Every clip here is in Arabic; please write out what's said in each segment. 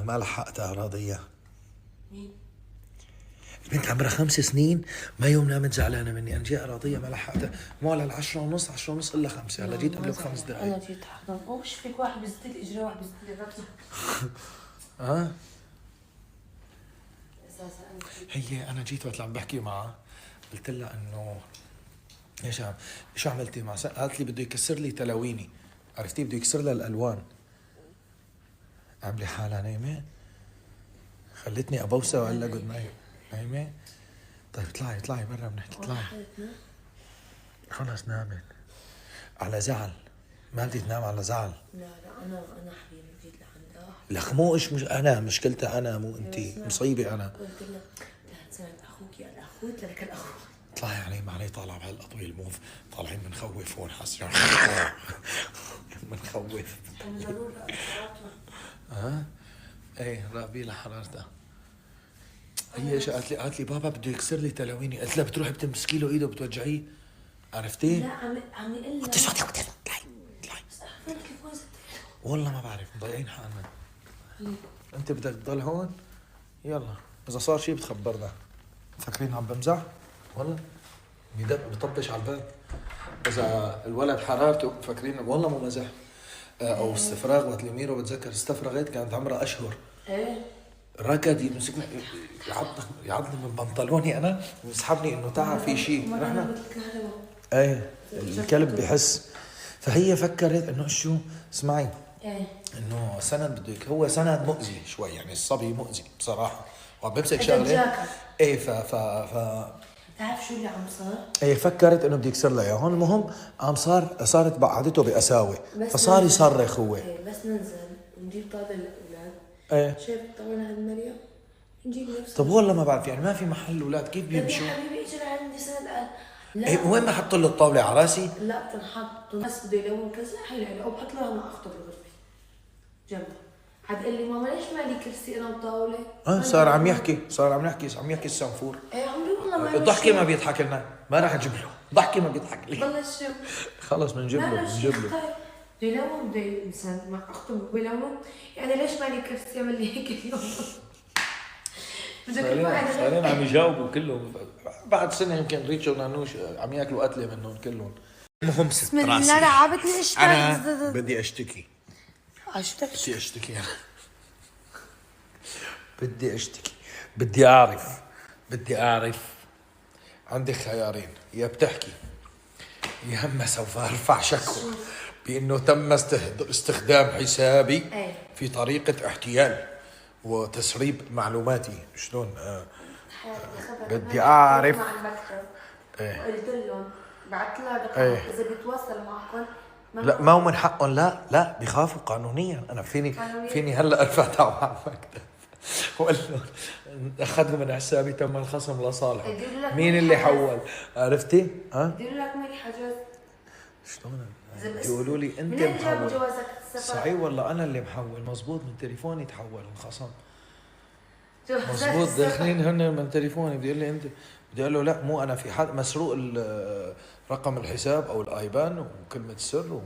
ما لحقتها راضية. مين؟ البنت عمرها 5 سنين، ما يوم نامت زعلانة مني. أنا جاي راضية ما لحقتها، مو على 10:30، 10:30 إلا 5. هلا جيت قبل ب5 دقايق. أنا جيت أحضر. وش فيك واحد بيزت لي إجري واحد بيزت لي رجل. هي أنا جيت وقت عم بحكي معها قلت لها إنه شو عملتي مع قالت لي بده يكسر لي تلاويني، عرفتي بده يكسر لها الألوان. عاملة حالها نايمة، خلتني أبوسها وقال لها جود نايت. نايمة؟ طيب اطلعي برا بنحكي. اطلعي خلص نامت على زعل. ما بدي تنام على زعل. لا أنا حبيبي جيت لعندها. لك مو مش أنا مشكلتها، أنا مو أنتي، مصيبة أنا. قلت لها لا تساعد أخوك يا الأخوت لك الأخوت. طلعي علي ما علي طالع بهالأطويل موف، طالعين بنخوف هون حاسين بنخوف. ايه رابي لحرارتها. هي ايش قالت لي بابا بده يكسر لي تلاويني. قلت لها بتروحي بتمسكي له ايده بتوجعيه، عرفتي؟ لا عم يقول لك طلعي والله ما بعرف، مضيعين حالنا. انت بدك تضل هون؟ يلا اذا صار شيء بتخبرنا. فاكرين عم بمزح؟ والله بطبش على الباب. اذا الولد حرارته فاكرين والله مو مزح. او استفراغ. وقت ميرو بتذكر استفرغت كانت عمرها اشهر. ايه ركض يمسكني يعضني من بنطلوني انا ويسحبني انه تعال في شيء. رحنا ايه الكلب بحس. فهي فكرت انه شو اسمعي انه سند بده هو سند مؤذي شوي، يعني الصبي مؤذي بصراحه وعم بمسك شغله. ايه ف بتعرف شو اللي عم صار؟ ايه فكرت انه بده يكسر لها اياهم. المهم قام صارت بعدته بقساوه، فصار يصرخ هو. ايه بس ننزل ونجيب طابع الاولاد. ايه شايف طبعا هاد مريم نجيب نفسها. طب والله ما بعرف يعني ما في محل اولاد كيف بيمشوا؟ يا حبيبي اجى لعندي سند قال لا. ايه وين ما حط له الطاوله على راسي؟ لا بتنحط بس بده يلون كذا حيلاقي او بحط له انا اخطب الغرفه جنبه. حد قال لي ماما ليش ما لي كرسي انا وطاوله؟ صار عم يحكي السنفور. ايه عمري والله ما الضحكه ما بيضحك لنا، ما راح نجيب له ضحكه ما بيضحك لي. والله شو خلص بنجيب له بده يلون بده انسان مع اخته بيلونوا. يعني ليش ما لي كرسي يعمل لي هيك اليوم؟ صارين عم يجاوبوا كلهم. بعد سنه يمكن ريتشو ونانوش عم ياكلوا قتله منهم كلهم. المهم ست راسي لا عابتني اشتكي. انا بدي اشتكي. شو بدك تشتكي؟ بدي اشتكي. بدي اعرف. عندك خيارين، يا بتحكي يا اما سوف ارفع شكوى بانه تم استخدام حسابي في طريقه احتيال وتسريب معلوماتي. شلون؟ بدي اعرف. مع المكتب قلت لهم بعثت لها رقم اذا بيتواصل معكم. لا ما هو من حقهم. لا بيخافوا قانونيا. انا فيني هلا ارفع دعوى على المكتب وقال له اخذوا من حسابي تم الخصم لصالحه. مين اللي حول؟ عرفتي؟ بيقولوا لك مالي حجز. شلون؟ بيقولوا لي انت منين جابوا محول. جوازك السفر؟ صحيح والله انا اللي محول. مزبوط من تليفوني تحول انخصم. مزبوط داخلين هن من تليفوني. بدي يقول لي انت، بدي اقول له لا مو انا، في حد مسروق رقم الحساب او الايبان وكلمه سر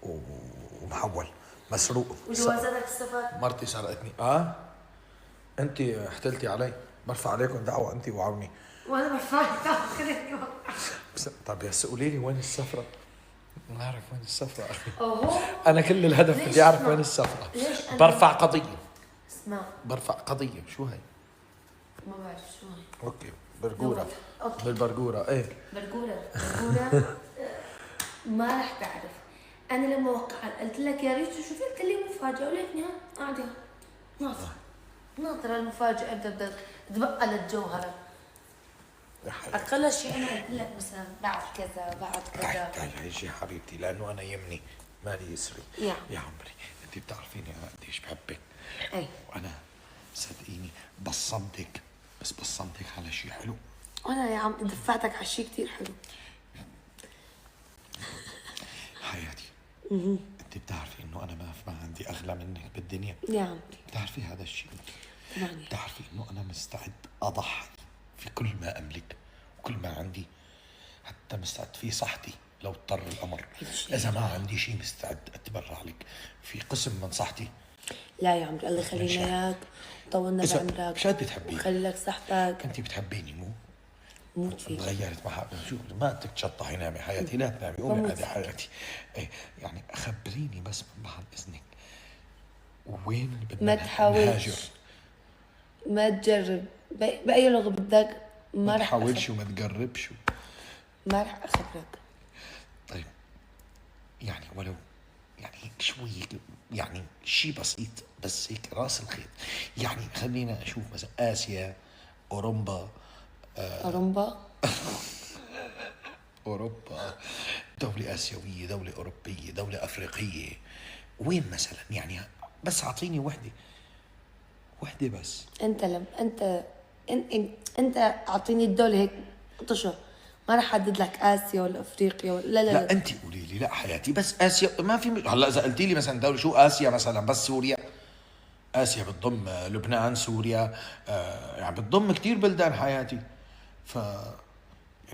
ومحول مسروق. وجوازاتك السفر؟ مرتي سرقتني. انت احتلتي علي، برفع عليكم دعوه انت وعوني. وانا برفعك دعوه. طب يا قولي لي وين السفره؟ ما اعرف وين السفره اخي. اوه انا كل الهدف بدي اعرف وين السفره. برفع قضيه. اسمع برفع قضيه. شو هي؟ ما بعرف شو هي. اوكي برجوره. بالبرجوره. ايه برجوره ما رح تعرف. انا لما وقعت قلت لك يا ريت شو قلت لي مفاجاه وليتني قاعده ناطره المفاجاه. بدك تبقى للجوهره. اقل شيء انا قلت لك مثلا بعد كذا بعد كذا. تعالي هيجي يا حبيبتي لانه انا يمني مالي يسري. يا عمري انت بتعرفيني انا قديش بحبك. وانا صدقيني بصمتك، بس بصمتك على شيء حلو. وانا يا عم دفعتك على شيء كثير حلو. حياتي انت بتعرفي انه انا ما عندي اغلى منك بالدنيا يا عمري. بتعرفي هذا الشيء. طبعا بتعرفي انه انا مستعد اضحي في كل ما املك وكل ما عندي، حتى مستعد في صحتي لو اضطر الامر. اذا ما عندي شيء مستعد اتبرع لك في قسم من صحتي. لا يا عمري، الله يخلينا ماشي. اياك وطولنا إذا بعمرك شو قد بتحبيني؟ وخلي لك صحتك. انت بتحبيني مو؟ موت فيك. تغيرت مع شو ما بدك تشطحي نامي حياتي، لا تنامي قومي بموت عادي فيك. حياتي. ايه يعني خبريني بس بعد اذنك، وين ما بدنا نهاجر؟ تحاولش، ما تجرب بأي لغة بدك، ما ما رح تحاولش وما تقربش. ما رح أخبرك. طيب يعني ولو يعني هيك شوي، يعني شيء بسيط بس هيك راس الخيط. يعني خلينا اشوف مثلا اسيا، اوروبا، أوروبا. اوروبا، دولة اسيوية، دولة اوروبية، دولة افريقية، وين مثلا يعني؟ بس اعطيني وحدة بس. أنت لم أنت أعطيني الدولة هيك طشة، ما رح أحدد لك آسيا ولا أفريقيا ولا لا لا لا لا. انت قولي لي، لا حياتي بس اسيا ما في هلا اذا قلتي لي مثلا دولة شو اسيا مثلا بس سوريا. اسيا بتضم لبنان، سوريا، يعني بتضم كتير بلدان حياتي. ف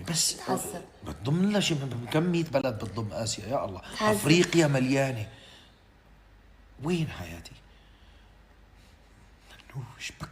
بس تحسب. بتضم لها شي كم 100 بلد بتضم اسيا يا الله. تحسب. افريقيا مليانه. وين حياتي؟ شبك